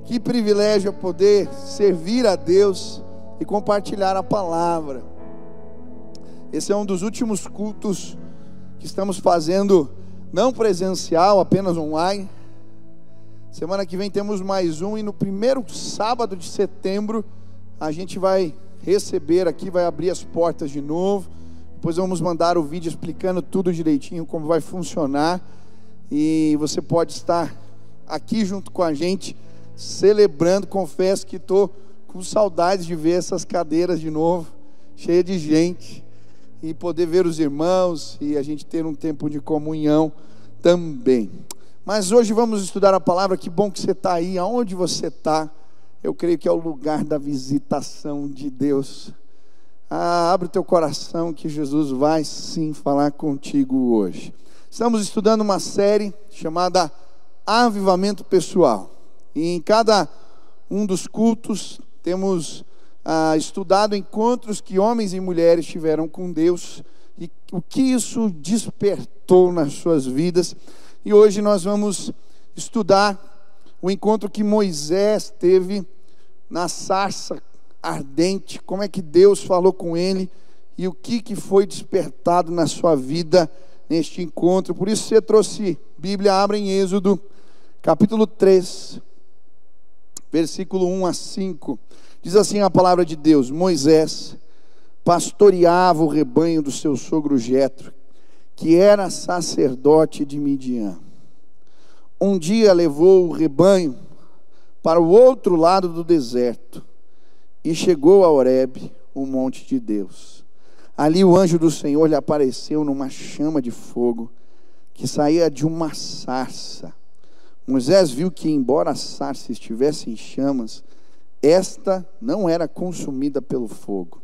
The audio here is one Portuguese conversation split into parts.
Que privilégio é poder servir a Deus e compartilhar a palavra. Esse é um dos últimos cultos que estamos fazendo, não presencial, apenas online. Semana que vem temos mais um, e no primeiro sábado de setembro a gente vai receber aqui, vai abrir as portas de novo. Depois vamos mandar o vídeo explicando tudo direitinho, como vai funcionar. E você pode estar aqui junto com a gente, celebrando. Confesso que estou com saudades de ver essas cadeiras de novo, cheia de gente, e poder ver os irmãos e a gente ter um tempo de comunhão também. Mas hoje vamos estudar a palavra. Que bom que você está aí. Aonde você está, eu creio que é o lugar da visitação de Deus. Abre o teu coração que Jesus vai sim falar contigo hoje. Estamos estudando uma série chamada Avivamento Pessoal, e em cada um dos cultos temos estudado encontros que homens e mulheres tiveram com Deus e o que isso despertou nas suas vidas. E hoje nós vamos estudar o encontro que Moisés teve na sarça ardente, como é que Deus falou com ele e o que foi despertado na sua vida neste encontro. Por isso, você trouxe Bíblia, abra em Êxodo capítulo 3, versículo 1 a 5. Diz assim a palavra de Deus: Moisés pastoreava o rebanho do seu sogro Jetro, que era sacerdote de Midian. Um dia levou o rebanho para o outro lado do deserto e chegou a Horebe, o monte de Deus. Ali o anjo do Senhor lhe apareceu numa chama de fogo que saía de uma sarça. Moisés viu que, embora a sarça estivesse em chamas, esta não era consumida pelo fogo.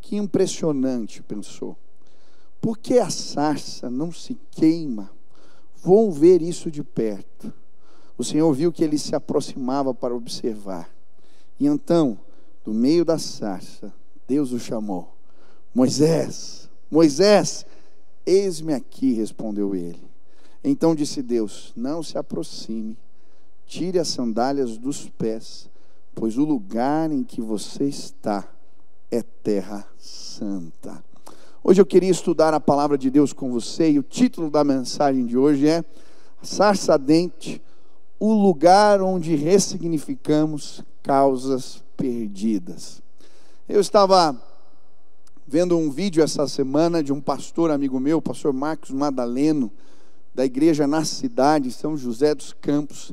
Que impressionante, pensou. Por que a sarça não se queima? Vou ver isso de perto. O Senhor viu que ele se aproximava para observar. E então, do meio da sarça, Deus o chamou: Moisés, Moisés, eis-me aqui, respondeu ele. Então disse Deus: não se aproxime, tire as sandálias dos pés, pois o lugar em que você está é terra santa. Hoje eu queria estudar a palavra de Deus com você, e o título da mensagem de hoje é Sarça Ardente, o lugar onde ressignificamos causas perdidas. Eu estava vendo um vídeo essa semana de um pastor amigo meu, o pastor Marcos Madaleno, da igreja na cidade, São José dos Campos,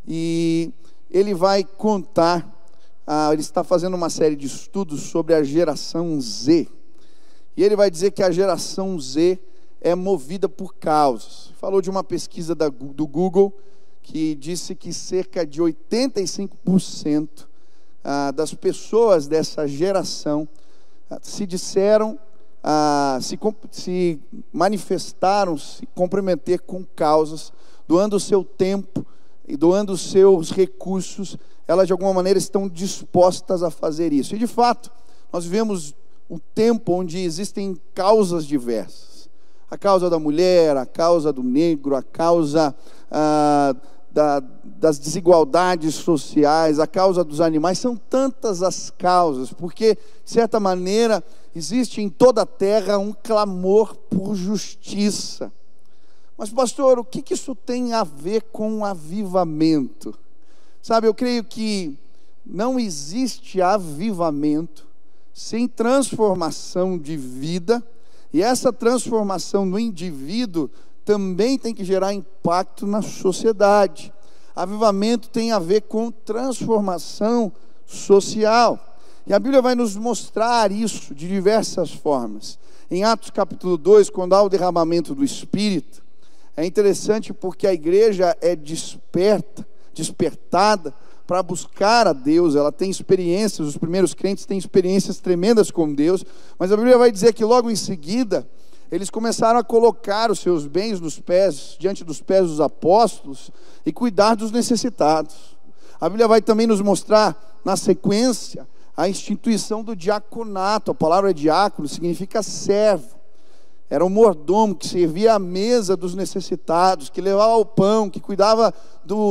e ele vai contar, ele está fazendo uma série de estudos sobre a geração Z, e ele vai dizer que a geração Z é movida por causas. Falou de uma pesquisa do Google, que disse que cerca de 85% das pessoas dessa geração se disseram, se manifestaram, se comprometer com causas, doando o seu tempo e doando os seus recursos. Elas de alguma maneira estão dispostas a fazer isso. E de fato, nós vivemos um tempo onde existem causas diversas. A causa da mulher, a causa do negro, a causa das desigualdades sociais, a causa dos animais. São tantas as causas, porque, de certa maneira, existe em toda a terra um clamor por justiça. Mas, pastor, o que isso tem a ver com avivamento? Sabe, eu creio que não existe avivamento sem transformação de vida, e essa transformação no indivíduo também tem que gerar impacto na sociedade. Avivamento tem a ver com transformação social, e a Bíblia vai nos mostrar isso de diversas formas. Em Atos capítulo 2, quando há o derramamento do Espírito, é interessante porque a igreja é despertada para buscar a Deus. Ela tem experiências, os primeiros crentes têm experiências tremendas com Deus, mas a Bíblia vai dizer que logo em seguida eles começaram a colocar os seus bens diante dos pés dos apóstolos e cuidar dos necessitados. A Bíblia vai também nos mostrar, na sequência, a instituição do diaconato. A palavra diácono significa servo. Era um mordomo que servia à mesa dos necessitados, que levava o pão, que cuidava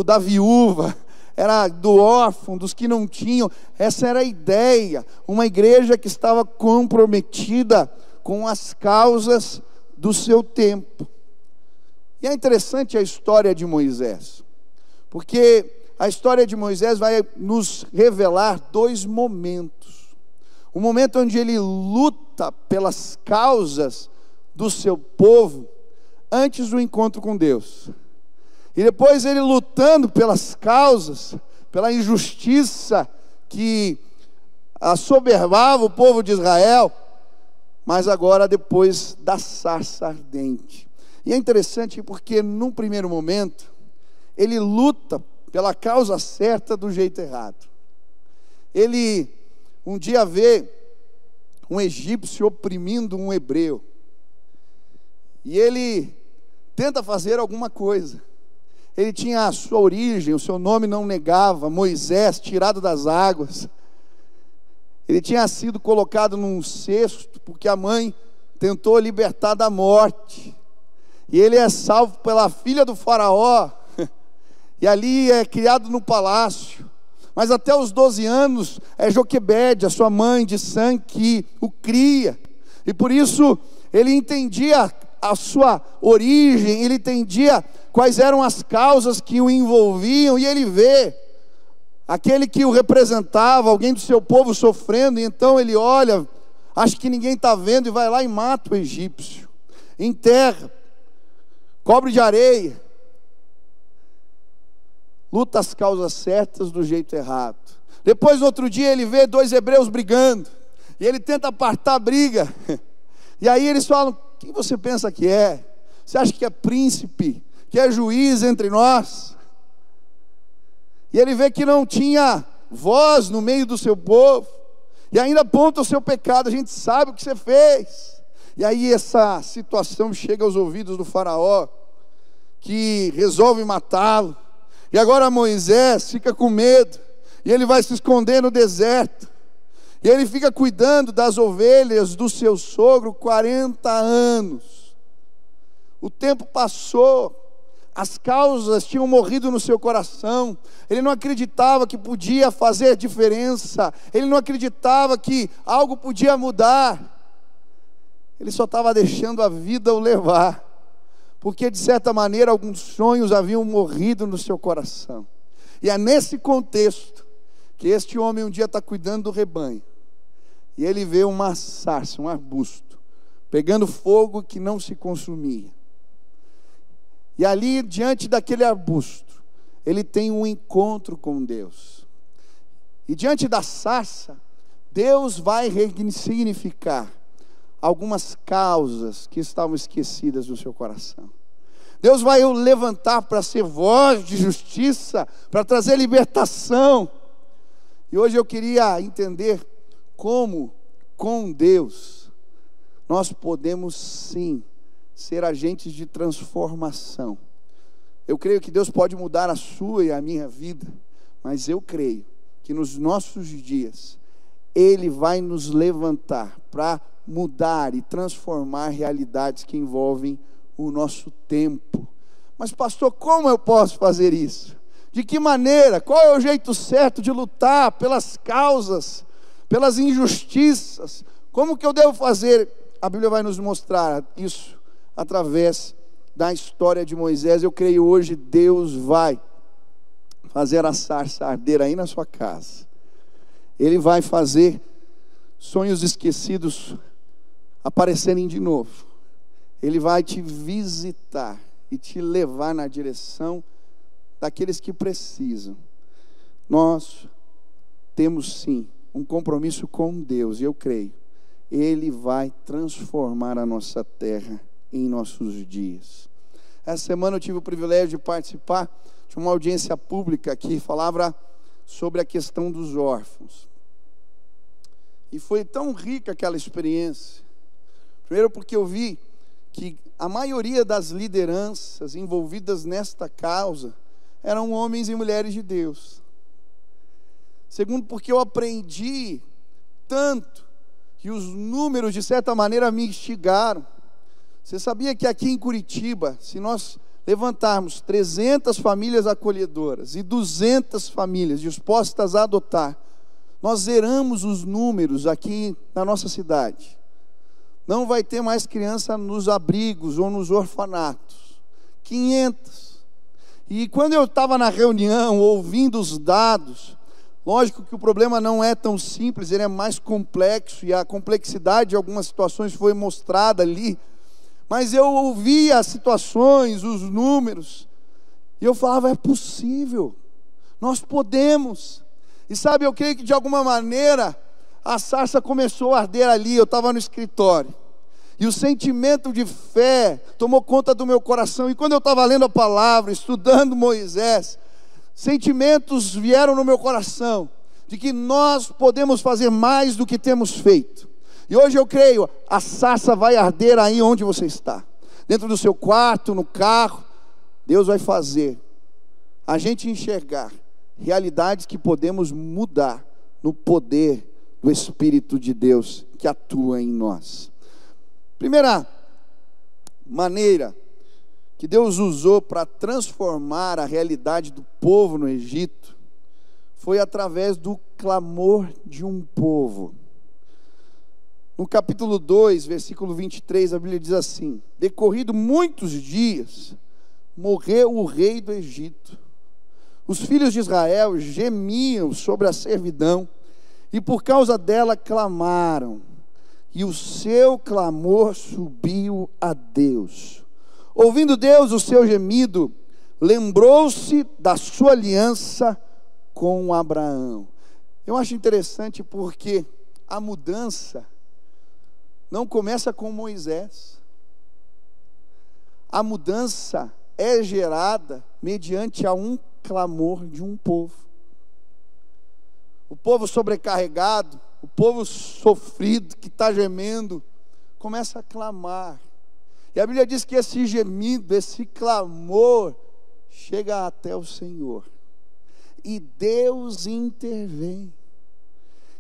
da viúva. era do órfão, dos que não tinham. Essa era a ideia, uma igreja que estava comprometida com as causas do seu tempo. E é interessante a história de Moisés, porque a história de Moisés vai nos revelar dois momentos. O momento onde ele luta pelas causas do seu povo, antes do encontro com Deus. E depois ele lutando pelas causas, pela injustiça que assoberbava o povo de Israel, mas agora depois da sarça ardente. E é interessante porque num primeiro momento, ele luta pela causa certa do jeito errado. Ele um dia vê um egípcio oprimindo um hebreu, e ele tenta fazer alguma coisa. Ele tinha a sua origem, o seu nome não negava, Moisés, tirado das águas. Ele tinha sido colocado num cesto, porque a mãe tentou libertar da morte. E ele é salvo pela filha do faraó, e ali é criado no palácio. Mas até os 12 anos, é Joquebede, a sua mãe de sangue, que o cria. E por isso, ele entendia a sua origem, ele entendia quais eram as causas que o envolviam, e ele vê aquele que o representava, alguém do seu povo sofrendo, e então ele olha, acha que ninguém está vendo, e vai lá e mata o egípcio, enterra, cobre de areia, luta as causas certas do jeito errado. Depois no outro dia ele vê 2 hebreus brigando, e ele tenta apartar a briga, e aí eles falam: quem você pensa que é? Você acha que é príncipe, que é juiz entre nós? E ele vê que não tinha voz no meio do seu povo, e ainda aponta o seu pecado: a gente sabe o que você fez. E aí essa situação chega aos ouvidos do faraó, que resolve matá-lo. E agora Moisés fica com medo, e ele vai se esconder no deserto, e ele fica cuidando das ovelhas do seu sogro 40 anos. O tempo passou, as causas tinham morrido no seu coração, ele não acreditava que podia fazer diferença, ele não acreditava que algo podia mudar, ele só estava deixando a vida o levar, porque de certa maneira alguns sonhos haviam morrido no seu coração. E é nesse contexto que este homem um dia está cuidando do rebanho, e ele vê uma sarça, um arbusto, pegando fogo que não se consumia. E ali, diante daquele arbusto, ele tem um encontro com Deus. E diante da sarça, Deus vai ressignificar algumas causas que estavam esquecidas no seu coração. Deus vai o levantar para ser voz de justiça, para trazer libertação. E hoje eu queria entender como, com Deus, nós podemos sim ser agentes de transformação. Eu creio que Deus pode mudar a sua e a minha vida, mas eu creio que nos nossos dias Ele vai nos levantar para mudar e transformar realidades que envolvem o nosso tempo. Mas pastor, como eu posso fazer isso? De que maneira? Qual é o jeito certo de lutar pelas causas, pelas injustiças? Como que eu devo fazer? A Bíblia vai nos mostrar isso através da história de Moisés. Eu creio hoje Deus vai fazer a sarça arder aí na sua casa. Ele vai fazer sonhos esquecidos aparecerem de novo. Ele vai te visitar e te levar na direção daqueles que precisam. Nós temos sim um compromisso com Deus, e eu creio, Ele vai transformar a nossa terra em nossos dias. Essa semana eu tive o privilégio de participar de uma audiência pública que falava sobre a questão dos órfãos. E foi tão rica aquela experiência. Primeiro porque eu vi que a maioria das lideranças envolvidas nesta causa eram homens e mulheres de Deus. Segundo porque eu aprendi tanto que os números de certa maneira me instigaram. Você sabia que aqui em Curitiba, se nós levantarmos 300 famílias acolhedoras e 200 famílias dispostas a adotar, nós zeramos os números aqui na nossa cidade. Não vai ter mais criança nos abrigos ou nos orfanatos. 500. E quando eu estava na reunião, ouvindo os dados, lógico que o problema não é tão simples, ele é mais complexo, e a complexidade de algumas situações foi mostrada ali. Mas eu ouvia as situações, os números, e eu falava, é possível, nós podemos. E sabe, eu creio que de alguma maneira, a sarça começou a arder ali, eu estava no escritório. E o sentimento de fé tomou conta do meu coração. E quando eu estava lendo a palavra, estudando Moisés, sentimentos vieram no meu coração, de que nós podemos fazer mais do que temos feito. E hoje eu creio, a sarça vai arder aí onde você está. Dentro do seu quarto, no carro, Deus vai fazer a gente enxergar realidades que podemos mudar no poder do Espírito de Deus que atua em nós. Primeira maneira que Deus usou para transformar a realidade do povo no Egito foi através do clamor de um povo. No capítulo 2, versículo 23, a Bíblia diz assim: decorrido muitos dias, morreu o rei do Egito. Os filhos de Israel gemiam sobre a servidão, e por causa dela clamaram, e o seu clamor subiu a Deus. Ouvindo Deus o seu gemido, lembrou-se da sua aliança com Abraão. Eu acho interessante porque a mudança não começa com Moisés. A mudança é gerada mediante a um clamor de um povo. O povo sobrecarregado, o povo sofrido, que está gemendo, começa a clamar. E a Bíblia diz que esse gemido, esse clamor, chega até o Senhor. E Deus intervém.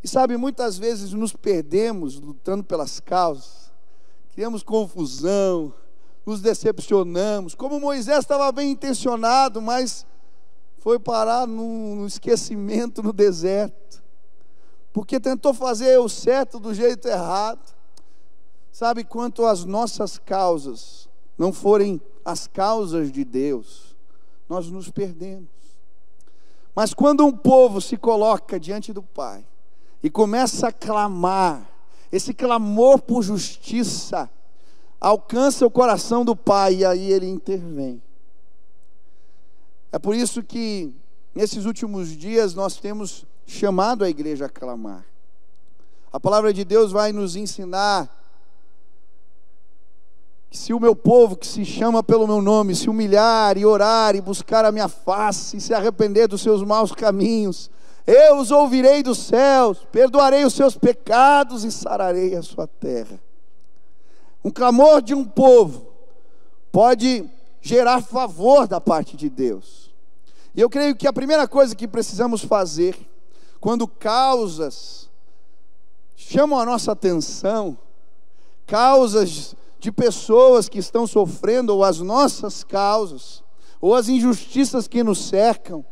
E sabe, muitas vezes nos perdemos lutando pelas causas, criamos confusão, nos decepcionamos, como Moisés estava bem intencionado, mas foi parar no esquecimento no deserto, porque tentou fazer o certo do jeito errado. Sabe, quanto as nossas causas não forem as causas de Deus, nós nos perdemos. Mas quando um povo se coloca diante do Pai e começa a clamar, esse clamor por justiça alcança o coração do Pai, e aí Ele intervém. É por isso que nesses últimos dias nós temos chamado a igreja a clamar. A palavra de Deus vai nos ensinar que se o meu povo, que se chama pelo meu nome, se humilhar e orar e buscar a minha face e se arrepender dos seus maus caminhos, eu os ouvirei dos céus, perdoarei os seus pecados e sararei a sua terra. Um clamor de um povo pode gerar favor da parte de Deus. E eu creio que a primeira coisa que precisamos fazer, quando causas chamam a nossa atenção, causas de pessoas que estão sofrendo, ou as nossas causas, ou as injustiças que nos cercam,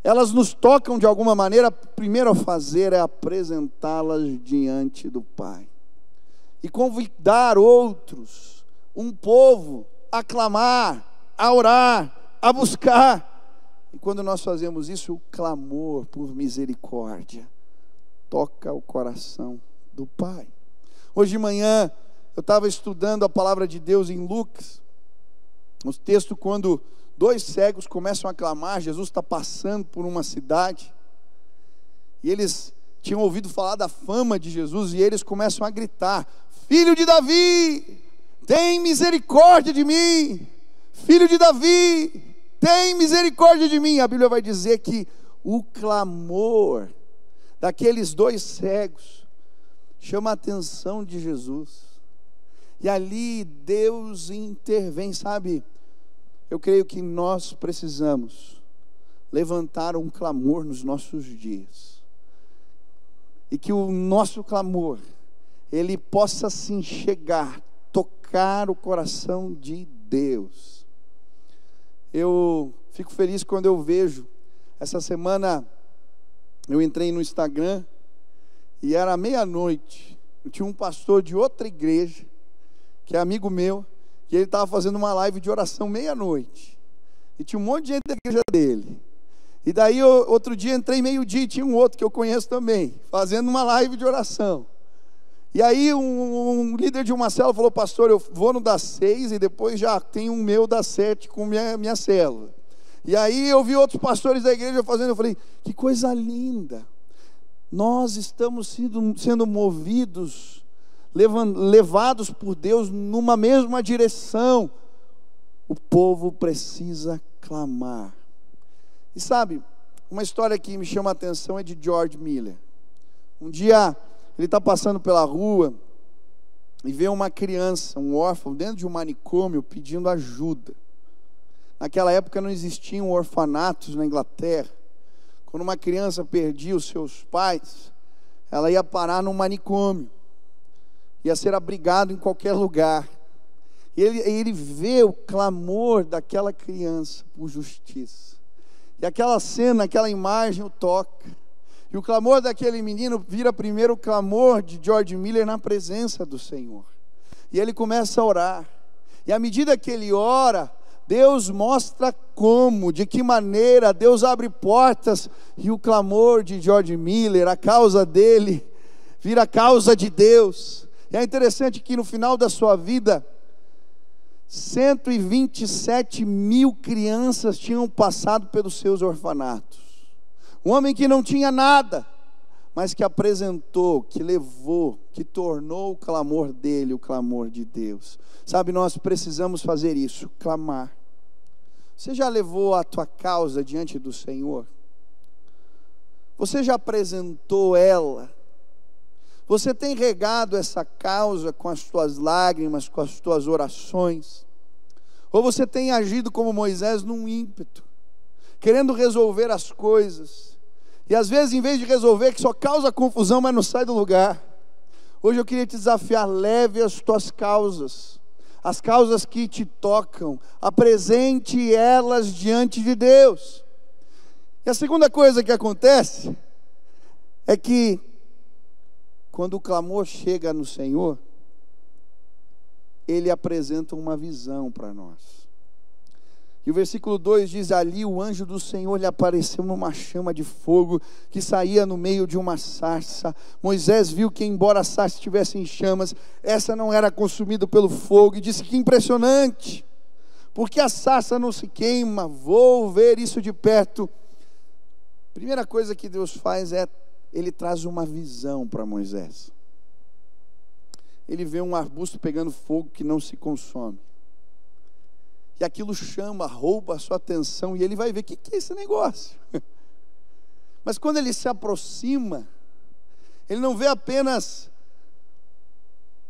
elas nos tocam de alguma maneira, primeiro a fazer é apresentá-las diante do Pai. E convidar outros, um povo, a clamar, a orar, a buscar. E quando nós fazemos isso, o clamor por misericórdia toca o coração do Pai. Hoje de manhã eu estava estudando a palavra de Deus em Lucas, no texto quando 2 cegos começam a clamar. Jesus está passando por uma cidade, e eles tinham ouvido falar da fama de Jesus, e eles começam a gritar: Filho de Davi, tem misericórdia de mim. Filho de Davi, tem misericórdia de mim. A Bíblia vai dizer que o clamor daqueles 2 cegos chama a atenção de Jesus. E ali Deus intervém. Sabe, eu creio que nós precisamos levantar um clamor nos nossos dias, e que o nosso clamor, ele possa sim chegar, tocar o coração de Deus. eu fico feliz quando eu vejo. Essa semana eu entrei no Instagram e era meia-noite. Eu tinha um pastor de outra igreja, que é amigo meu, que ele estava fazendo uma live de oração meia-noite. E tinha um monte de gente da igreja dele. E daí, outro dia, entrei meio-dia e tinha um outro que eu conheço também, fazendo uma live de oração. E aí, um líder de uma célula falou: pastor, eu vou no das 6 e depois já tem um meu das 7 com minha célula. E aí, eu vi outros pastores da igreja fazendo, eu falei: que coisa linda. Nós estamos sendo movidos, levados por Deus numa mesma direção. O povo precisa clamar. E sabe, uma história que me chama a atenção é de George Miller. Um dia, ele está passando pela rua e vê uma criança, um órfão, dentro de um manicômio pedindo ajuda. Naquela época não existiam orfanatos na Inglaterra. Quando uma criança perdia os seus pais, ela ia parar num manicômio, ia ser abrigado em qualquer lugar. E ele vê o clamor daquela criança por justiça. E aquela cena, aquela imagem o toca. E o clamor daquele menino vira primeiro o clamor de George Miller na presença do Senhor. E ele começa a orar. E à medida que ele ora, Deus mostra como, de que maneira Deus abre portas. E o clamor de George Miller, a causa dele, vira a causa de Deus. E é interessante que no final da sua vida, 127 mil crianças tinham passado pelos seus orfanatos. Um homem que não tinha nada, mas que apresentou, que levou, que tornou o clamor dele o clamor de Deus. Sabe, nós precisamos fazer isso, clamar. Você já levou a tua causa diante do Senhor? Você já apresentou ela? Você tem regado essa causa com as tuas lágrimas, com as tuas orações? Ou você tem agido como Moisés num ímpeto, querendo resolver as coisas, e às vezes em vez de resolver, que só causa confusão, mas não sai do lugar? Hoje eu queria te desafiar: leve as tuas causas, as causas que te tocam, apresente elas diante de Deus. E a segunda coisa que acontece é que quando o clamor chega no Senhor, Ele apresenta uma visão para nós. E o versículo 2 diz: ali o anjo do Senhor lhe apareceu numa chama de fogo, que saía no meio de uma sarça. Moisés viu que, embora a sarça estivesse em chamas, essa não era consumida pelo fogo, e disse: que impressionante, porque a sarça não se queima, vou ver isso de perto. Primeira coisa que Deus faz é, Ele traz uma visão para Moisés. Ele vê um arbusto pegando fogo que não se consome. E aquilo chama, rouba a sua atenção. E ele vai ver: o que é esse negócio? Mas quando ele se aproxima, ele não vê apenas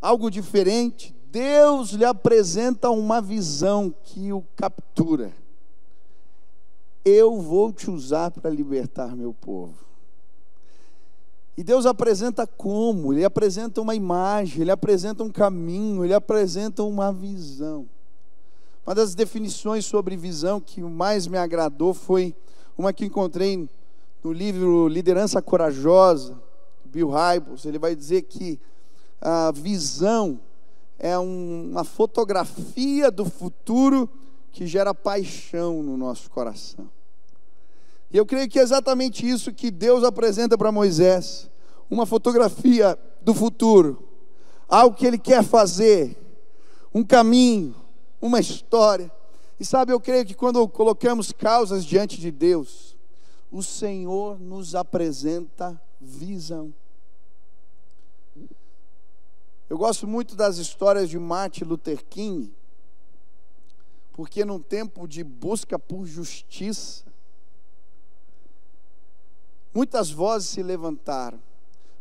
algo diferente. Deus lhe apresenta uma visão que o captura. Eu vou te usar para libertar meu povo. E Deus apresenta como? Ele apresenta uma imagem, Ele apresenta um caminho, Ele apresenta uma visão. Uma das definições sobre visão que mais me agradou foi uma que encontrei no livro Liderança Corajosa, Bill Hybels. Ele vai dizer que a visão é uma fotografia do futuro que gera paixão no nosso coração. E eu creio que é exatamente isso que Deus apresenta para Moisés: uma fotografia do futuro, algo que Ele quer fazer, um caminho, uma história. E sabe, eu creio que quando colocamos causas diante de Deus, o Senhor nos apresenta visão. Eu gosto muito das histórias de Martin Luther King, porque num tempo de busca por justiça, muitas vozes se levantaram.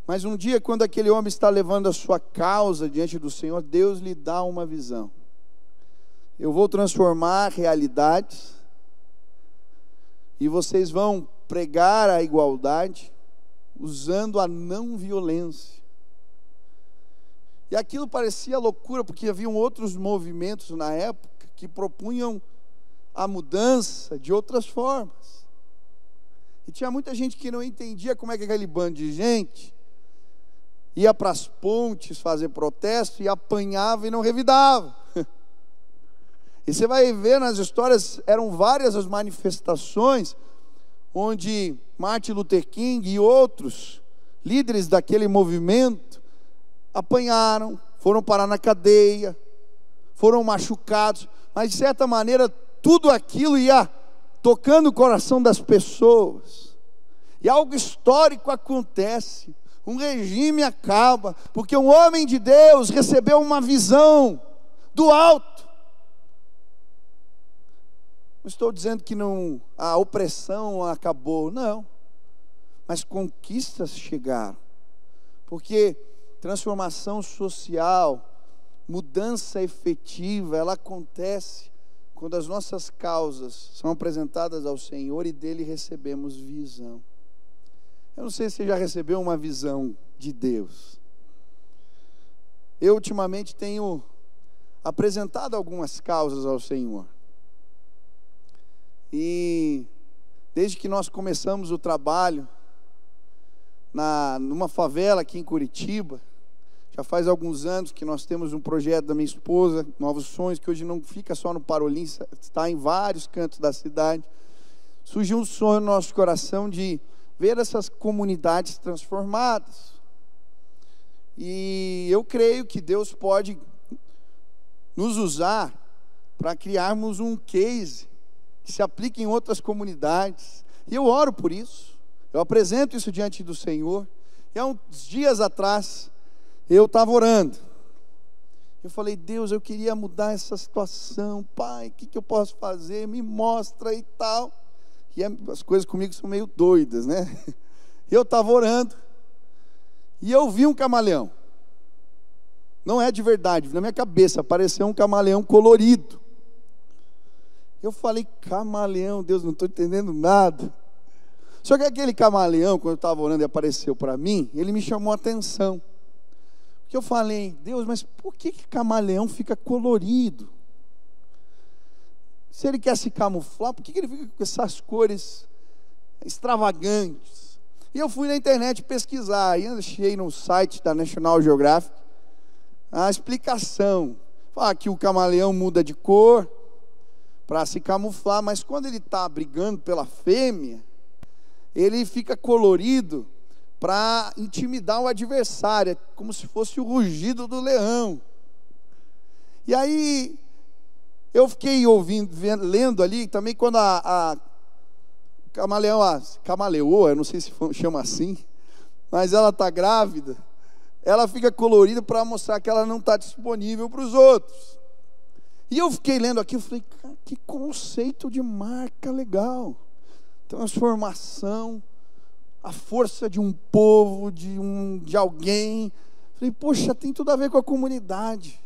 Mas um dia, quando aquele homem está levando a sua causa diante do Senhor, Deus lhe dá uma visão. Eu vou transformar realidades, e vocês vão pregar a igualdade, usando a não violência. E aquilo parecia loucura, porque haviam outros movimentos na época que propunham a mudança de outras formas. E tinha muita gente que não entendia como é que aquele bando de gente ia para as pontes fazer protesto e apanhava e não revidava. E você vai ver nas histórias, eram várias as manifestações onde Martin Luther King e outros líderes daquele movimento apanharam, foram parar na cadeia, foram machucados, mas de certa maneira tudo aquilo ia tocando o coração das pessoas. E algo histórico acontece, um regime acaba, porque um homem de Deus recebeu uma visão do alto. Não estou dizendo que a opressão acabou, não, mas conquistas chegaram, porque transformação social, mudança efetiva, ela acontece quando as nossas causas são apresentadas ao Senhor e dele recebemos visão. Eu não sei se você já recebeu uma visão de Deus. Eu ultimamente tenho apresentado algumas causas ao Senhor. E desde que nós começamos o trabalho numa favela aqui em Curitiba, já faz alguns anos que nós temos um projeto da minha esposa, Novos Sonhos, que hoje não fica só no Parolim, está em vários cantos da cidade. Surgiu um sonho no nosso coração de ver essas comunidades transformadas. E eu creio que Deus pode nos usar para criarmos um case que se aplique em outras comunidades. E eu oro por isso. Eu apresento isso diante do Senhor. E há uns dias atrás, eu estava orando. Eu falei, Deus, eu queria mudar essa situação. Pai, o que eu posso fazer? Me mostra e tal. E as coisas comigo são meio doidas, né? Eu estava orando. E eu vi um camaleão. Não é de verdade, na minha cabeça apareceu um camaleão colorido. Eu falei, camaleão, Deus, não estou entendendo nada. Só que aquele camaleão, quando eu estava orando e apareceu para mim, ele me chamou a atenção. Porque eu falei, Deus, mas por que camaleão fica colorido? Se ele quer se camuflar, por que ele fica com essas cores extravagantes? E eu fui na internet pesquisar, e achei no site da National Geographic a explicação. Fala que o camaleão muda de cor para se camuflar, mas quando ele está brigando pela fêmea, ele fica colorido para intimidar o adversário, como se fosse o rugido do leão. E aí eu fiquei ouvindo, lendo ali, também quando a camaleoa, eu não sei se chama assim, mas ela está grávida, ela fica colorida para mostrar que ela não está disponível para os outros. E eu fiquei lendo aqui, eu falei, cara, que conceito de marca legal. Transformação, a força de um povo, de alguém. Falei, poxa, tem tudo a ver com a comunidade.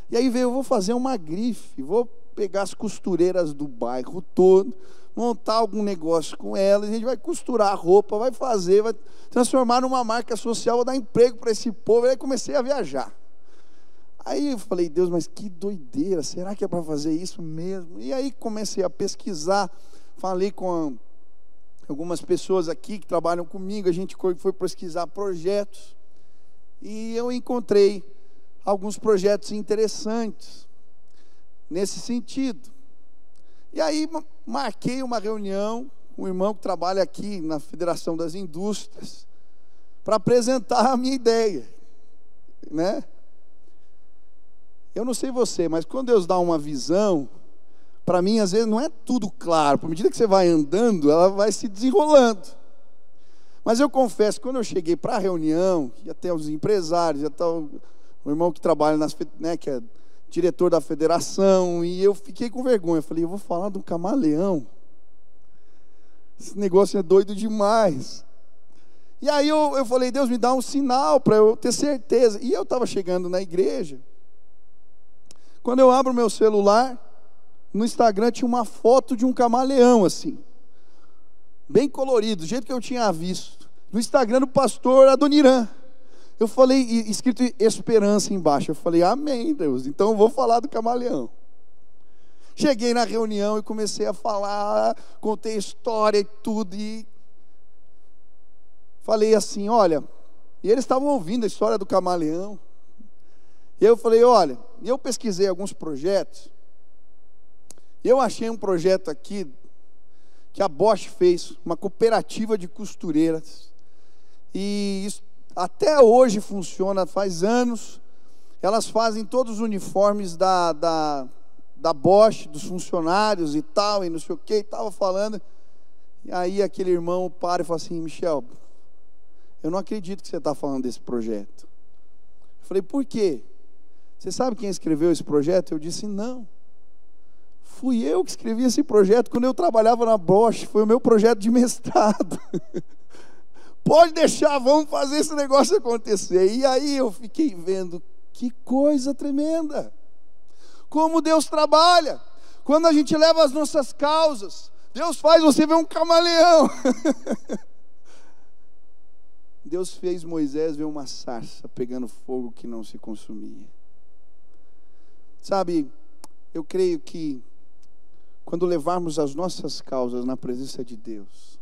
E aí veio, eu vou fazer uma grife, vou pegar as costureiras do bairro todo, montar algum negócio com elas, a gente vai costurar a roupa, vai fazer, vai transformar numa marca social, vou dar emprego para esse povo. Aí comecei a viajar. Aí eu falei, Deus, mas que doideira, será que é para fazer isso mesmo? E aí comecei a pesquisar, falei com algumas pessoas aqui que trabalham comigo, a gente foi pesquisar projetos, e eu encontrei alguns projetos interessantes nesse sentido. E aí marquei uma reunião com um irmão que trabalha aqui na Federação das Indústrias, para apresentar a minha ideia, né? Eu não sei você, mas quando Deus dá uma visão, para mim às vezes não é tudo claro. À medida que você vai andando, ela vai se desenrolando. Mas eu confesso, quando eu cheguei para a reunião, ia ter os empresários, ia ter o irmão que trabalha, né, que é diretor da federação, e eu fiquei com vergonha. Eu falei, eu vou falar do camaleão. Esse negócio é doido demais. E aí eu falei, Deus, me dá um sinal para eu ter certeza. E eu estava chegando na igreja. Quando eu abro meu celular, no Instagram tinha uma foto de um camaleão assim, bem colorido, do jeito que eu tinha visto, no Instagram do pastor Adoniran. Eu falei, escrito esperança embaixo, eu falei, amém, Deus, então eu vou falar do camaleão. Cheguei na reunião e comecei a falar, contei a história e tudo, e falei assim, olha, e eles estavam ouvindo a história do camaleão, e eu falei, olha, e eu pesquisei alguns projetos, e eu achei um projeto aqui, que a Bosch fez, uma cooperativa de costureiras, e isso até hoje funciona, faz anos, elas fazem todos os uniformes da Bosch, dos funcionários e tal, e não sei o que, e estava falando, e aí aquele irmão para e fala assim, Michel, eu não acredito que você está falando desse projeto. Eu falei, por quê? Você sabe quem escreveu esse projeto? Eu disse, não. Fui eu que escrevi esse projeto quando eu trabalhava na Bosch, foi o meu projeto de mestrado. Pode deixar, vamos fazer esse negócio acontecer. E aí eu fiquei vendo, que coisa tremenda. Como Deus trabalha. Quando a gente leva as nossas causas, Deus faz você ver um camaleão. Deus fez Moisés ver uma sarça pegando fogo que não se consumia. Sabe, eu creio que quando levarmos as nossas causas na presença de Deus,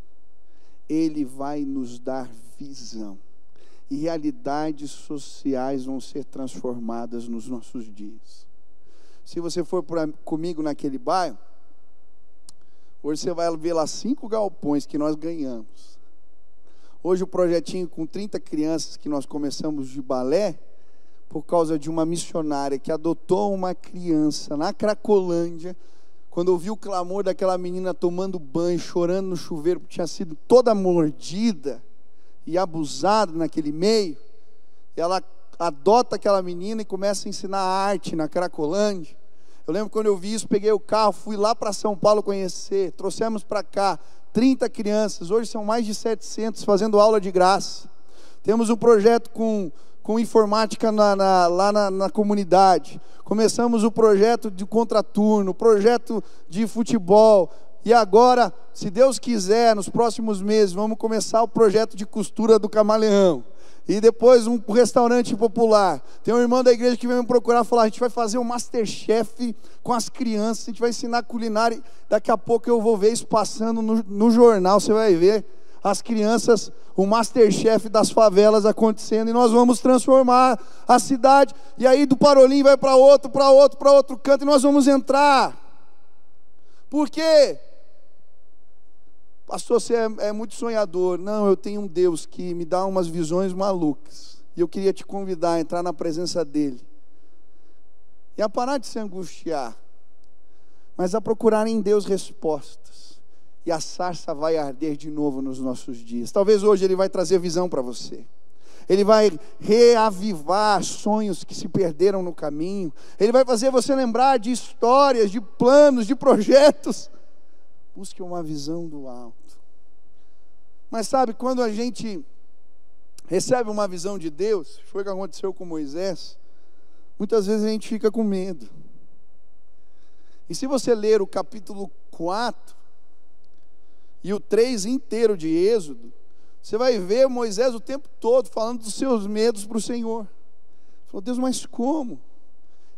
Ele vai nos dar visão. E realidades sociais vão ser transformadas nos nossos dias. Se você for comigo naquele bairro, hoje você vai ver lá 5 galpões que nós ganhamos. Hoje o projetinho com 30 crianças que nós começamos de balé, por causa de uma missionária que adotou uma criança na Cracolândia, quando ouviu o clamor daquela menina tomando banho, chorando no chuveiro, porque tinha sido toda mordida e abusada naquele meio, ela adota aquela menina e começa a ensinar arte na Cracolândia. Eu lembro quando eu vi isso, peguei o carro, fui lá para São Paulo conhecer, trouxemos para cá 30 crianças, hoje são mais de 700 fazendo aula de graça. Temos um projeto com informática lá na comunidade. Começamos o projeto de contraturno, projeto de futebol. E agora, se Deus quiser, nos próximos meses, vamos começar o projeto de costura do camaleão. E depois um restaurante popular. Tem um irmão da igreja que veio me procurar e falar, a gente vai fazer um Masterchef com as crianças, a gente vai ensinar culinária. Daqui a pouco eu vou ver isso passando no jornal, você vai ver as crianças, o Masterchef das favelas acontecendo, e nós vamos transformar a cidade. E aí do Parolim vai para outro canto, e nós vamos entrar. Por quê? Pastor, você é muito sonhador. Não, eu tenho um Deus que me dá umas visões malucas. E eu queria te convidar a entrar na presença dEle. E a parar de se angustiar. Mas a procurar em Deus respostas. E a sarça vai arder de novo nos nossos dias. Talvez hoje Ele vai trazer visão para você. Ele vai reavivar sonhos que se perderam no caminho. Ele vai fazer você lembrar de histórias, de planos, de projetos. Busque uma visão do alto. Mas sabe, quando a gente recebe uma visão de Deus, foi o que aconteceu com Moisés, muitas vezes a gente fica com medo. E se você ler o capítulo 4 e o 3 inteiro de Êxodo, você vai ver Moisés o tempo todo falando dos seus medos para o Senhor. Falou, Deus, mas como?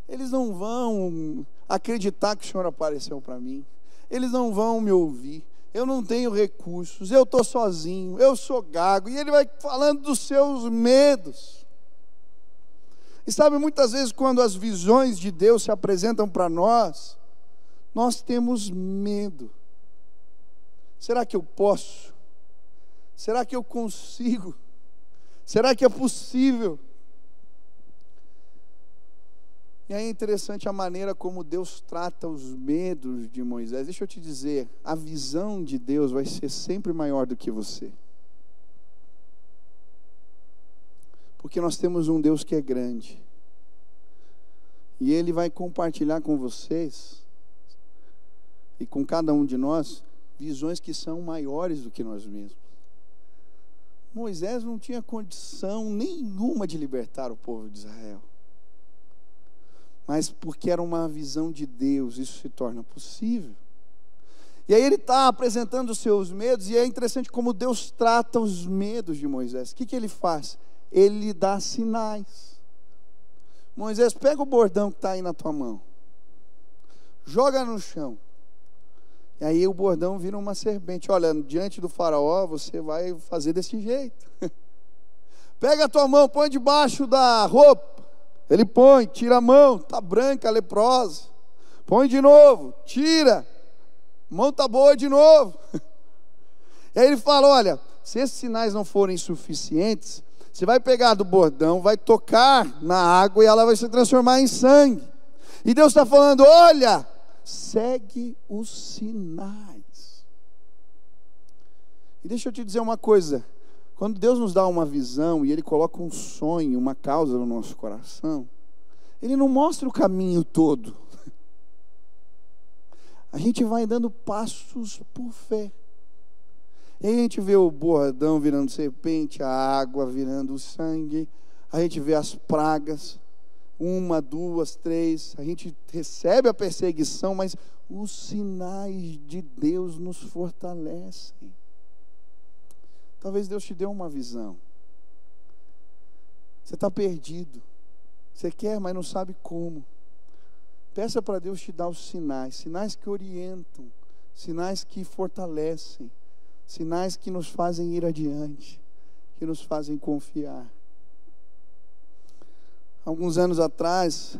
Eles não vão acreditar que o Senhor apareceu para mim. Eles não vão me ouvir. Eu não tenho recursos. Eu estou sozinho. Eu sou gago. E ele vai falando dos seus medos. E sabe, muitas vezes quando as visões de Deus se apresentam para nós, nós temos medo. Será que eu posso? Será que eu consigo? Será que é possível? E é interessante a maneira como Deus trata os medos de Moisés. Deixa eu te dizer, a visão de Deus vai ser sempre maior do que você. Porque nós temos um Deus que é grande. E Ele vai compartilhar com vocês e com cada um de nós visões que são maiores do que nós mesmos. Moisés não tinha condição nenhuma de libertar o povo de Israel. Mas porque era uma visão de Deus, isso se torna possível. E aí ele está apresentando os seus medos, e é interessante como Deus trata os medos de Moisés. O que ele faz? Ele dá sinais. Moisés, pega o bordão que está aí na tua mão. joga no chão. E aí o bordão vira uma serpente. Olha, diante do faraó, você vai fazer desse jeito. Pega a tua mão, põe debaixo da roupa. Ele põe, tira a mão, está branca, leprosa. Põe de novo, tira. Mão está boa de novo. E aí ele fala, olha, se esses sinais não forem suficientes, você vai pegar do bordão, vai tocar na água e ela vai se transformar em sangue. E Deus está falando, olha, segue os sinais. E deixa eu te dizer uma coisa, quando Deus nos dá uma visão e Ele coloca um sonho, uma causa no nosso coração, Ele não mostra o caminho todo. A gente vai dando passos por fé. E aí a gente vê o bordão virando serpente, a água virando sangue, a gente vê as pragas, 1, 2, 3, a gente recebe a perseguição, mas os sinais de Deus nos fortalecem. Talvez Deus te dê uma visão. Você está perdido, você quer, mas não sabe como. Peça para Deus te dar os sinais, sinais que orientam, sinais que fortalecem, sinais que nos fazem ir adiante, que nos fazem confiar. Alguns anos atrás,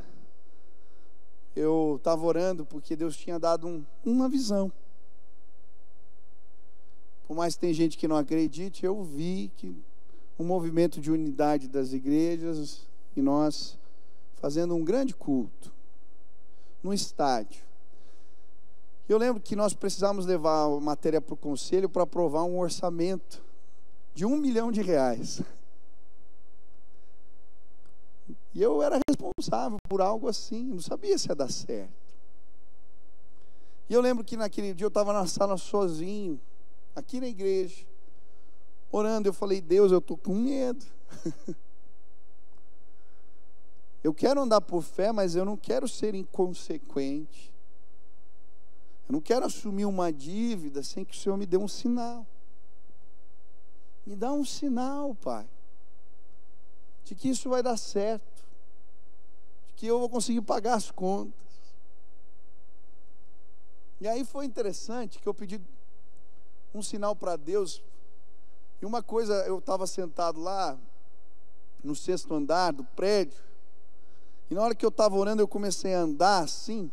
eu estava orando porque Deus tinha dado uma visão. Por mais que tem gente que não acredite, eu vi que um movimento de unidade das igrejas e nós fazendo um grande culto no estádio. Eu lembro que nós precisávamos levar a matéria para o conselho para aprovar um orçamento de R$1 milhão. E eu era responsável por algo assim, não sabia se ia dar certo. E eu lembro que naquele dia eu estava na sala sozinho, aqui na igreja, orando. Eu falei, Deus, eu estou com medo. Eu quero andar por fé, mas eu não quero ser inconsequente. Eu não quero assumir uma dívida sem que o Senhor me dê um sinal. Me dá um sinal, Pai, de que isso vai dar certo, de que eu vou conseguir pagar as contas. E aí foi interessante que eu pedi um sinal para Deus. E uma coisa, eu estava sentado lá no 6º andar do prédio, e na hora que eu estava orando, eu comecei a andar assim,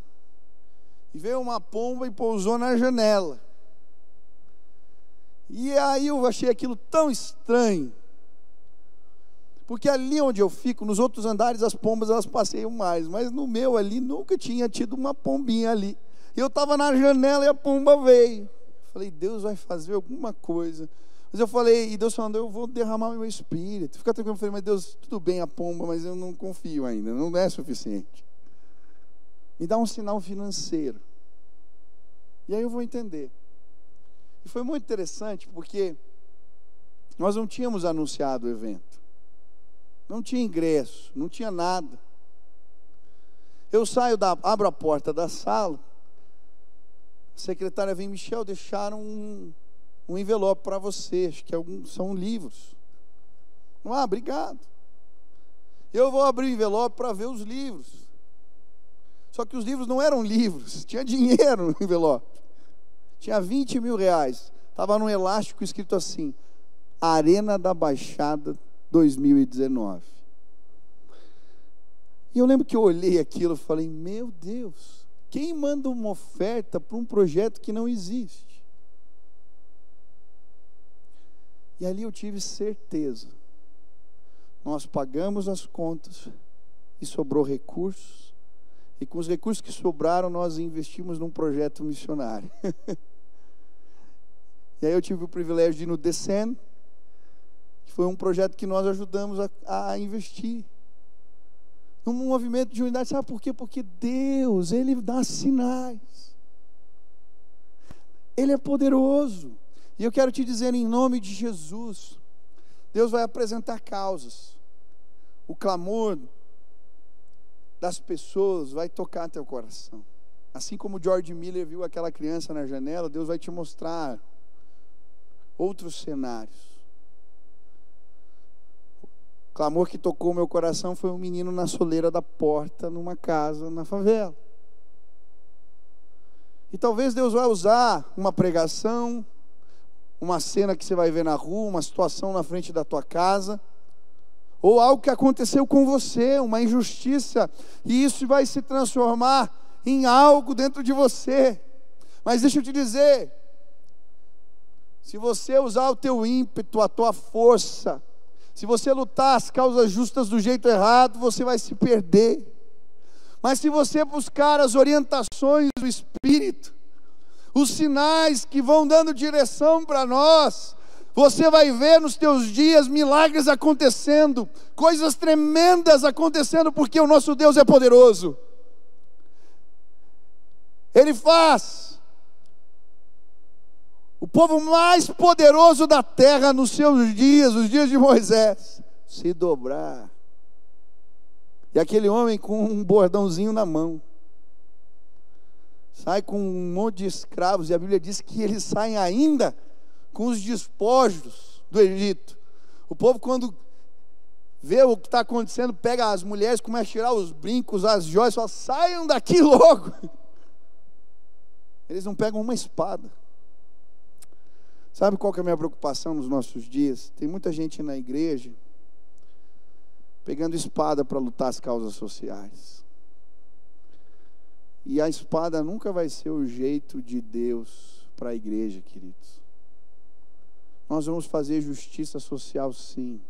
e veio uma pomba e pousou na janela. E aí eu achei aquilo tão estranho, porque ali onde eu fico, nos outros andares as pombas elas passeiam mais, mas no meu ali nunca tinha tido uma pombinha ali. E eu estava na janela e a pomba veio. Falei, Deus vai fazer alguma coisa. Mas eu falei, e Deus falando, eu vou derramar o meu espírito. Fica tranquilo. Eu falei, mas Deus, tudo bem a pomba, mas eu não confio ainda, não é suficiente. Me dá um sinal financeiro. E aí eu vou entender. E foi muito interessante porque nós não tínhamos anunciado o evento. Não tinha ingresso, não tinha nada. Eu abro a porta da sala, a secretária vem, Michel, deixaram um envelope para você, acho que são livros. Obrigado. Eu vou abrir o envelope para ver os livros. Só que os livros não eram livros, tinha dinheiro no envelope. Tinha R$20 mil. Estava num elástico escrito assim, Arena da Baixada 2019. E eu lembro que eu olhei aquilo e falei, meu Deus, quem manda uma oferta para um projeto que não existe? E ali eu tive certeza. Nós pagamos as contas e sobrou recursos. E com os recursos que sobraram, nós investimos num projeto missionário. E aí eu tive o privilégio de ir no Descend, que foi um projeto que nós ajudamos a investir. Num movimento de unidade. Sabe por quê? Porque Deus, Ele dá sinais. Ele é poderoso. E eu quero te dizer em nome de Jesus, Deus vai apresentar causas. O clamor das pessoas vai tocar teu coração. Assim como George Miller viu aquela criança na janela, Deus vai te mostrar outros cenários. O clamor que tocou meu coração foi um menino na soleira da porta, numa casa, na favela. E talvez Deus vai usar uma pregação, uma cena que você vai ver na rua, uma situação na frente da tua casa, ou algo que aconteceu com você, uma injustiça, e isso vai se transformar em algo dentro de você. Mas deixa eu te dizer, se você usar o teu ímpeto, a tua força, se você lutar as causas justas do jeito errado, você vai se perder. Mas se você buscar as orientações do Espírito, os sinais que vão dando direção para nós, você vai ver nos teus dias milagres acontecendo, coisas tremendas acontecendo, porque o nosso Deus é poderoso. Ele faz o povo mais poderoso da terra nos seus dias, os dias de Moisés, se dobrar. E aquele homem com um bordãozinho na mão, sai com um monte de escravos, e a Bíblia diz que eles saem ainda com os despojos do Egito. O povo, quando vê o que está acontecendo, pega as mulheres, começa a tirar os brincos, as joias, fala: saiam daqui logo. Eles não pegam uma espada. Sabe qual que é a minha preocupação nos nossos dias? Tem muita gente na igreja pegando espada para lutar as causas sociais. E a espada nunca vai ser o jeito de Deus para a igreja, queridos. Nós vamos fazer justiça social, sim,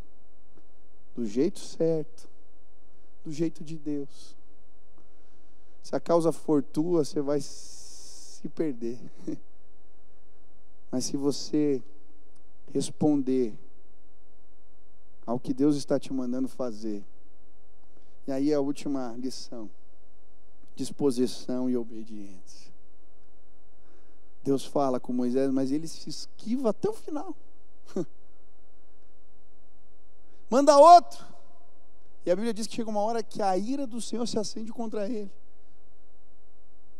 do jeito certo, do jeito de Deus. Se a causa for tua, você vai se perder. Mas se você responder ao que Deus está te mandando fazer, e aí é a última lição: disposição e obediência. Deus fala com Moisés, mas ele se esquiva até o final. Manda outro. E a Bíblia diz que chega uma hora que a ira do Senhor se acende contra ele.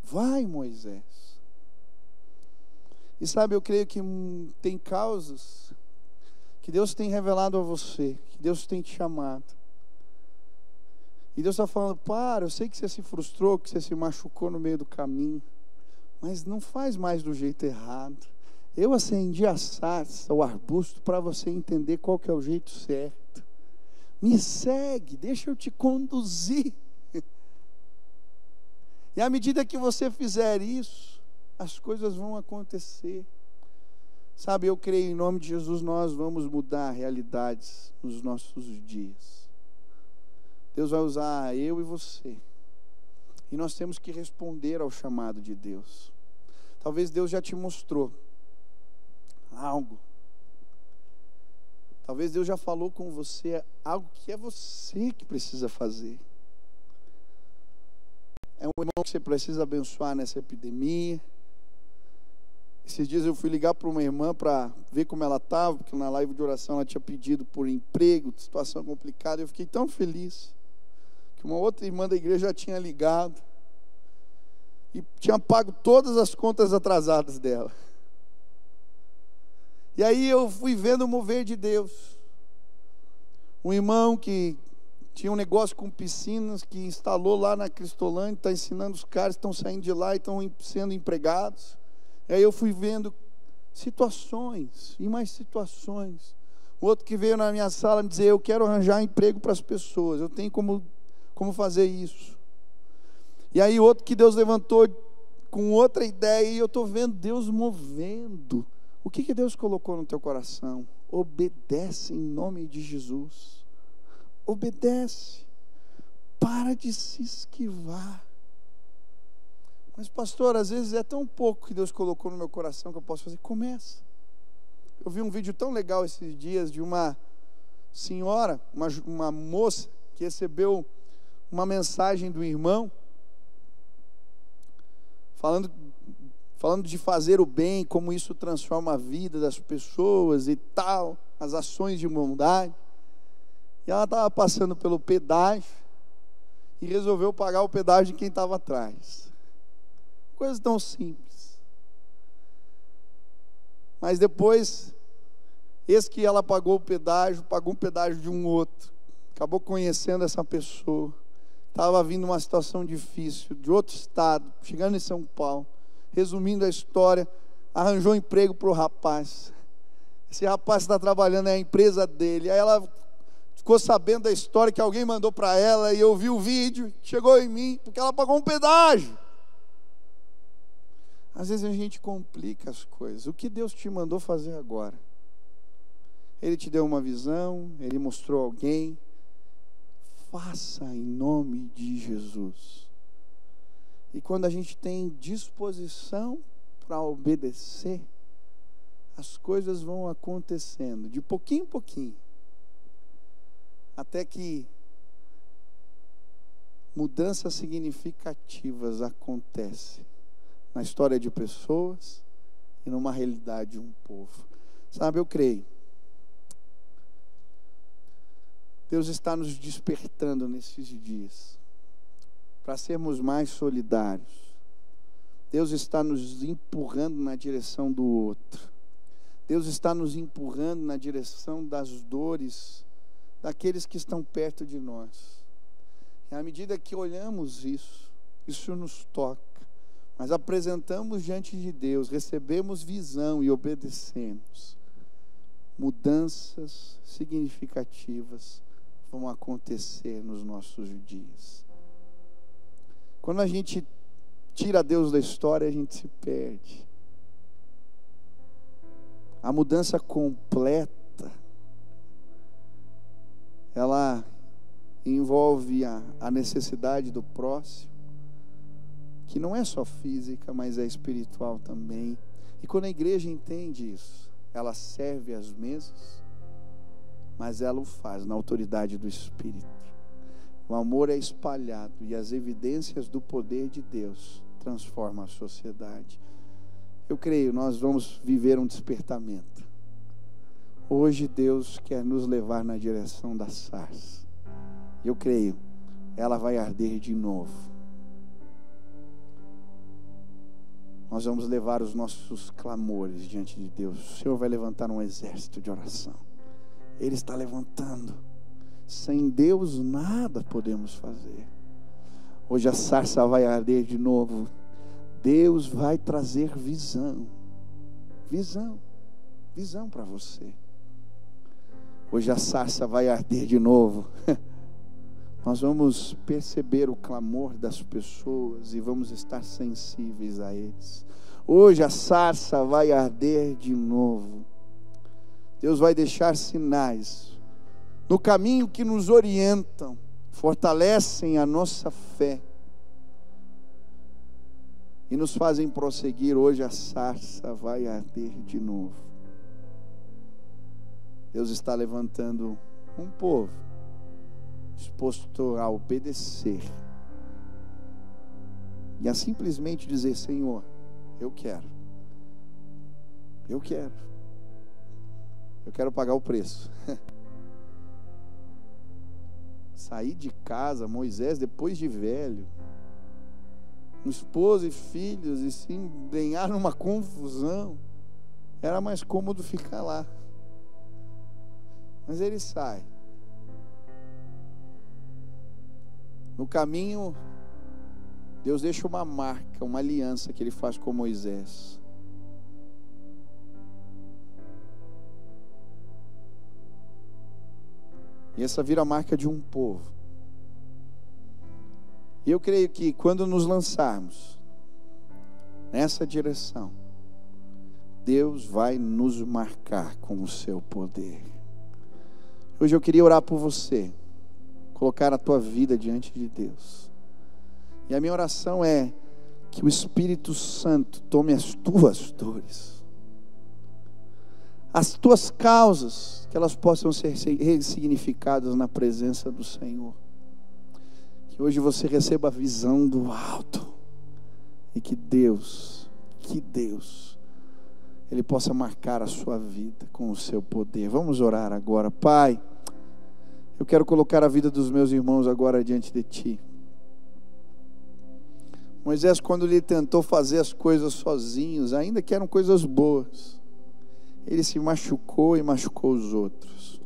Vai, Moisés. E sabe, eu creio que tem causas que Deus tem revelado a você, que Deus tem te chamado. E Deus está falando: para, eu sei que você se frustrou, que você se machucou no meio do caminho, mas não faz mais do jeito errado. Eu acendi a sarça, o arbusto, para você entender qual que é o jeito certo. Me segue, deixa eu te conduzir. E à medida que você fizer isso, as coisas vão acontecer. Sabe, eu creio, em nome de Jesus, nós vamos mudar realidades nos nossos dias. Deus vai usar eu e você. E nós temos que responder ao chamado de Deus. Talvez Deus já te mostrou algo. Talvez Deus já falou com você algo que é você que precisa fazer. É um irmão que você precisa abençoar nessa epidemia. Esses dias eu fui ligar para uma irmã para ver como ela estava, porque na live de oração ela tinha pedido por emprego, situação complicada. Eu fiquei tão feliz que uma outra irmã da igreja já tinha ligado e tinha pago todas as contas atrasadas dela. E aí eu fui vendo o mover de Deus. Um irmão que tinha um negócio com piscinas, que instalou lá na Cristolândia, está ensinando os caras, estão saindo de lá e estão sendo empregados. E aí eu fui vendo situações, e mais situações. O outro que veio na minha sala me dizer: eu quero arranjar emprego para as pessoas, eu tenho como fazer isso. E aí outro que Deus levantou com outra ideia, e eu estou vendo Deus movendo. O que Deus colocou no teu coração? Obedece em nome de Jesus. Obedece. Para de se esquivar. Mas pastor, às vezes é tão pouco que Deus colocou no meu coração que eu posso fazer. Começa. Eu vi um vídeo tão legal esses dias de uma senhora, uma moça que recebeu uma mensagem do irmão falando de fazer o bem, como isso transforma a vida das pessoas e tal, as ações de bondade. E ela estava passando pelo pedágio e resolveu pagar o pedágio de quem estava atrás. Coisa tão simples. Mas depois, eis que ela pagou um pedágio de um outro. Acabou conhecendo essa pessoa. Estava vindo uma situação difícil, de outro estado, chegando em São Paulo. resumindo a história, arranjou um emprego para o rapaz. Esse rapaz está trabalhando, é a empresa dele. Aí ela ficou sabendo da história que alguém mandou para ela, e eu vi o vídeo, chegou em mim, porque ela pagou um pedágio. Às vezes a gente complica as coisas. O que Deus te mandou fazer agora? Ele te deu uma visão, Ele mostrou alguém. Faça em nome de Jesus. E quando a gente tem disposição para obedecer, as coisas vão acontecendo de pouquinho em pouquinho, até que mudanças significativas acontecem na história de pessoas e numa realidade de um povo. Sabe, eu creio, Deus está nos despertando nesses dias para sermos mais solidários. Deus está nos empurrando na direção do outro. Deus está nos empurrando na direção das dores daqueles que estão perto de nós. E à medida que olhamos isso nos toca. Mas apresentamos diante de Deus, recebemos visão e obedecemos. Mudanças significativas vão acontecer nos nossos dias. Quando a gente tira Deus da história, a gente se perde. A mudança completa, ela envolve a necessidade do próximo, que não é só física, mas é espiritual também. E quando a igreja entende isso, ela serve às mesas, mas ela o faz na autoridade do Espírito. O amor é espalhado e as evidências do poder de Deus transformam a sociedade. Eu creio, nós vamos viver um despertamento. Hoje Deus quer nos levar na direção da sarça. Eu creio, ela vai arder de novo. Nós vamos levar os nossos clamores diante de Deus. O Senhor vai levantar um exército de oração. Ele está levantando. Sem Deus nada podemos fazer. Hoje a sarça vai arder de novo. Deus vai trazer visão. Visão para você. Hoje a sarça vai arder de novo. Nós vamos perceber o clamor das pessoas e vamos estar sensíveis a eles. Hoje a sarça vai arder de novo. Deus vai deixar sinais no caminho que nos orientam, fortalecem a nossa fé e nos fazem prosseguir. Hoje a sarça vai arder de novo. Deus está levantando um povo disposto a obedecer e a simplesmente dizer: Senhor, eu quero pagar o preço. Sair de casa, Moisés, depois de velho, com esposa e filhos, e se embrenhar numa confusão, era mais cômodo ficar lá. Mas ele sai. No caminho, Deus deixa uma marca, uma aliança que Ele faz com Moisés. E essa vira a marca de um povo. E eu creio que quando nos lançarmos nessa direção, Deus vai nos marcar com o seu poder. Hoje eu queria orar por você, colocar a tua vida diante de Deus. E a minha oração é que o Espírito Santo tome as tuas dores, as tuas causas, que elas possam ser ressignificadas na presença do Senhor. Que hoje você receba a visão do alto e que Deus, Ele possa marcar a sua vida com o seu poder. Vamos orar agora. Pai, eu quero colocar a vida dos meus irmãos agora diante de Ti. Moisés, quando ele tentou fazer as coisas sozinhos, ainda que eram coisas boas, ele se machucou e machucou os outros.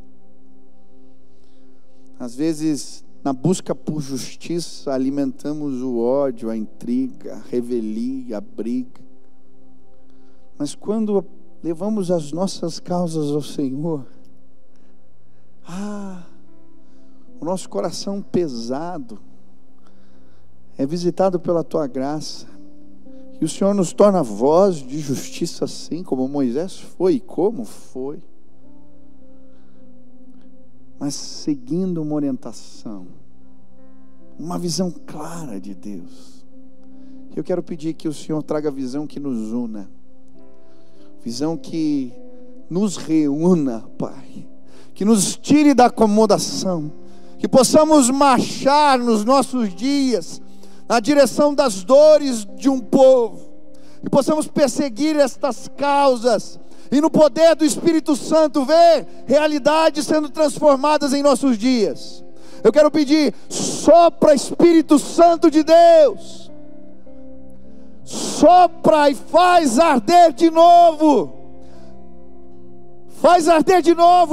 Às vezes, na busca por justiça, alimentamos o ódio, a intriga, a revelia, a briga. Mas quando levamos as nossas causas ao Senhor, o nosso coração pesado é visitado pela Tua graça, e o Senhor nos torna voz de justiça, assim como Moisés foi, e como foi, mas seguindo uma orientação, uma visão clara de Deus. Eu quero pedir que o Senhor traga visão que nos una, visão que nos reúna, Pai, que nos tire da acomodação, que possamos marchar nos nossos dias na direção das dores de um povo, e possamos perseguir estas causas, e no poder do Espírito Santo ver realidades sendo transformadas em nossos dias. Eu quero pedir: sopra, Espírito Santo de Deus, sopra e faz arder de novo,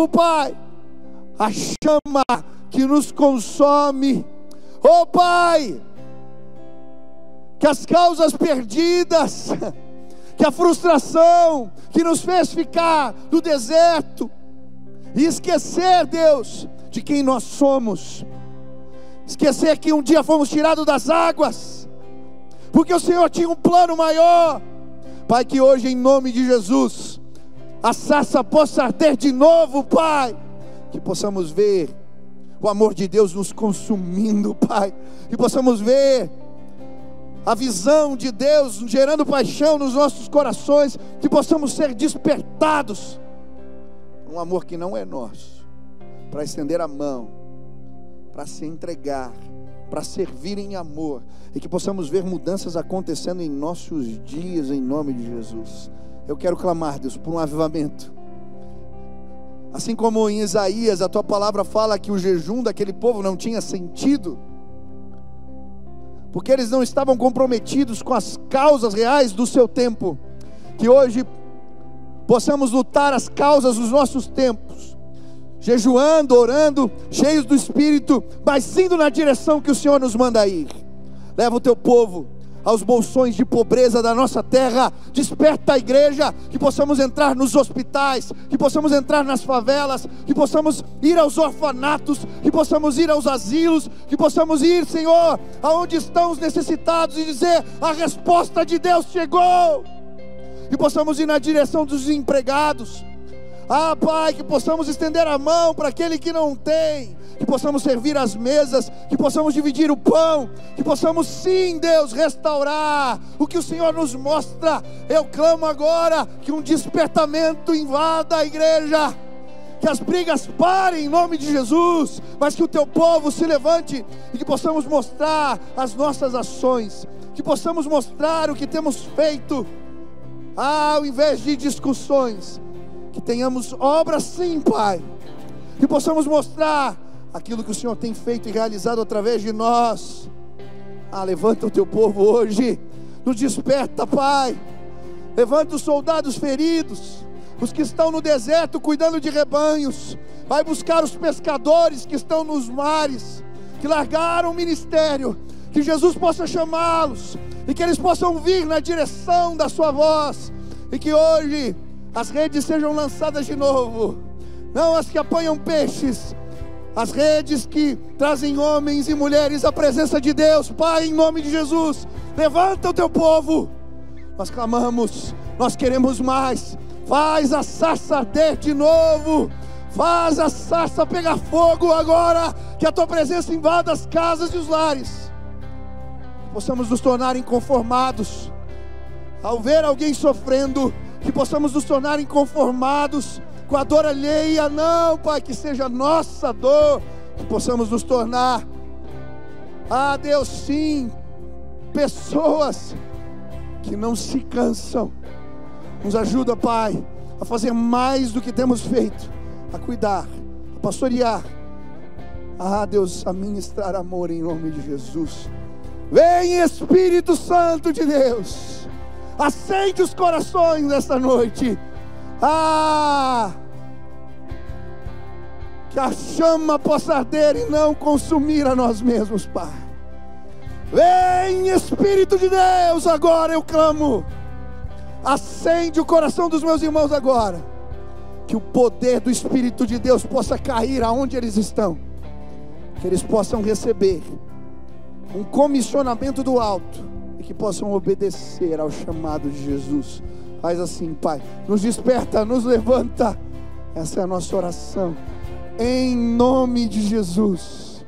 Pai, a chama que nos consome, Pai, que as causas perdidas, que a frustração que nos fez ficar no deserto e esquecer, Deus, de quem nós somos, esquecer que um dia fomos tirados das águas, porque o Senhor tinha um plano maior, Pai, que hoje, em nome de Jesus, a sarça possa arder de novo, Pai, que possamos ver o amor de Deus nos consumindo, Pai, que possamos ver a visão de Deus gerando paixão nos nossos corações, que possamos ser despertados um amor que não é nosso, para estender a mão, para se entregar, para servir em amor, e que possamos ver mudanças acontecendo em nossos dias, em nome de Jesus. Eu quero clamar, Deus, por um avivamento, assim como em Isaías a Tua palavra fala que o jejum daquele povo não tinha sentido, porque eles não estavam comprometidos com as causas reais do seu tempo. Que hoje possamos lutar as causas dos nossos tempos, jejuando, orando, cheios do Espírito, mas indo na direção que o Senhor nos manda ir. Leva o Teu povo aos bolsões de pobreza da nossa terra, desperta a igreja, que possamos entrar nos hospitais, que possamos entrar nas favelas, que possamos ir aos orfanatos, que possamos ir aos asilos, que possamos ir, Senhor, aonde estão os necessitados, e dizer: a resposta de Deus chegou. Que possamos ir na direção dos desempregados, Pai, que possamos estender a mão para aquele que não tem, que possamos servir as mesas, que possamos dividir o pão, que possamos, sim, Deus, restaurar o que o Senhor nos mostra. Eu clamo agora que um despertamento invada a igreja, que as brigas parem em nome de Jesus, mas que o Teu povo se levante, e que possamos mostrar as nossas ações, que possamos mostrar o que temos feito, ao invés de discussões, que tenhamos obras, sim, Pai, que possamos mostrar aquilo que o Senhor tem feito e realizado através de nós. Levanta o Teu povo hoje, nos desperta, Pai, levanta os soldados feridos, os que estão no deserto cuidando de rebanhos, vai buscar os pescadores que estão nos mares, que largaram o ministério, que Jesus possa chamá-los, e que eles possam vir na direção da Sua voz, e que hoje as redes sejam lançadas de novo, não as que apanham peixes, as redes que trazem homens e mulheres à presença de Deus. Pai, em nome de Jesus, levanta o Teu povo, nós clamamos, nós queremos mais. Faz a sarça arder de novo, faz a sarça pegar fogo agora, que a Tua presença invada as casas e os lares, possamos nos tornar inconformados ao ver alguém sofrendo, que possamos nos tornar inconformados com a dor alheia. Não, Pai, que seja a nossa dor, que possamos nos tornar, Deus, sim, pessoas que não se cansam. Nos ajuda, Pai, a fazer mais do que temos feito, a cuidar, a pastorear, Deus, a ministrar amor em nome de Jesus. Vem, Espírito Santo de Deus, acende os corações nesta noite, que a chama possa arder e não consumir a nós mesmos, Pai. Vem, Espírito de Deus, agora eu clamo, Acende o coração dos meus irmãos agora. Que o poder do Espírito de Deus possa cair aonde eles estão. Que eles possam receber um comissionamento do alto e que possam obedecer ao chamado de Jesus. Faz assim, Pai, nos desperta, nos levanta. Essa é a nossa oração, em nome de Jesus.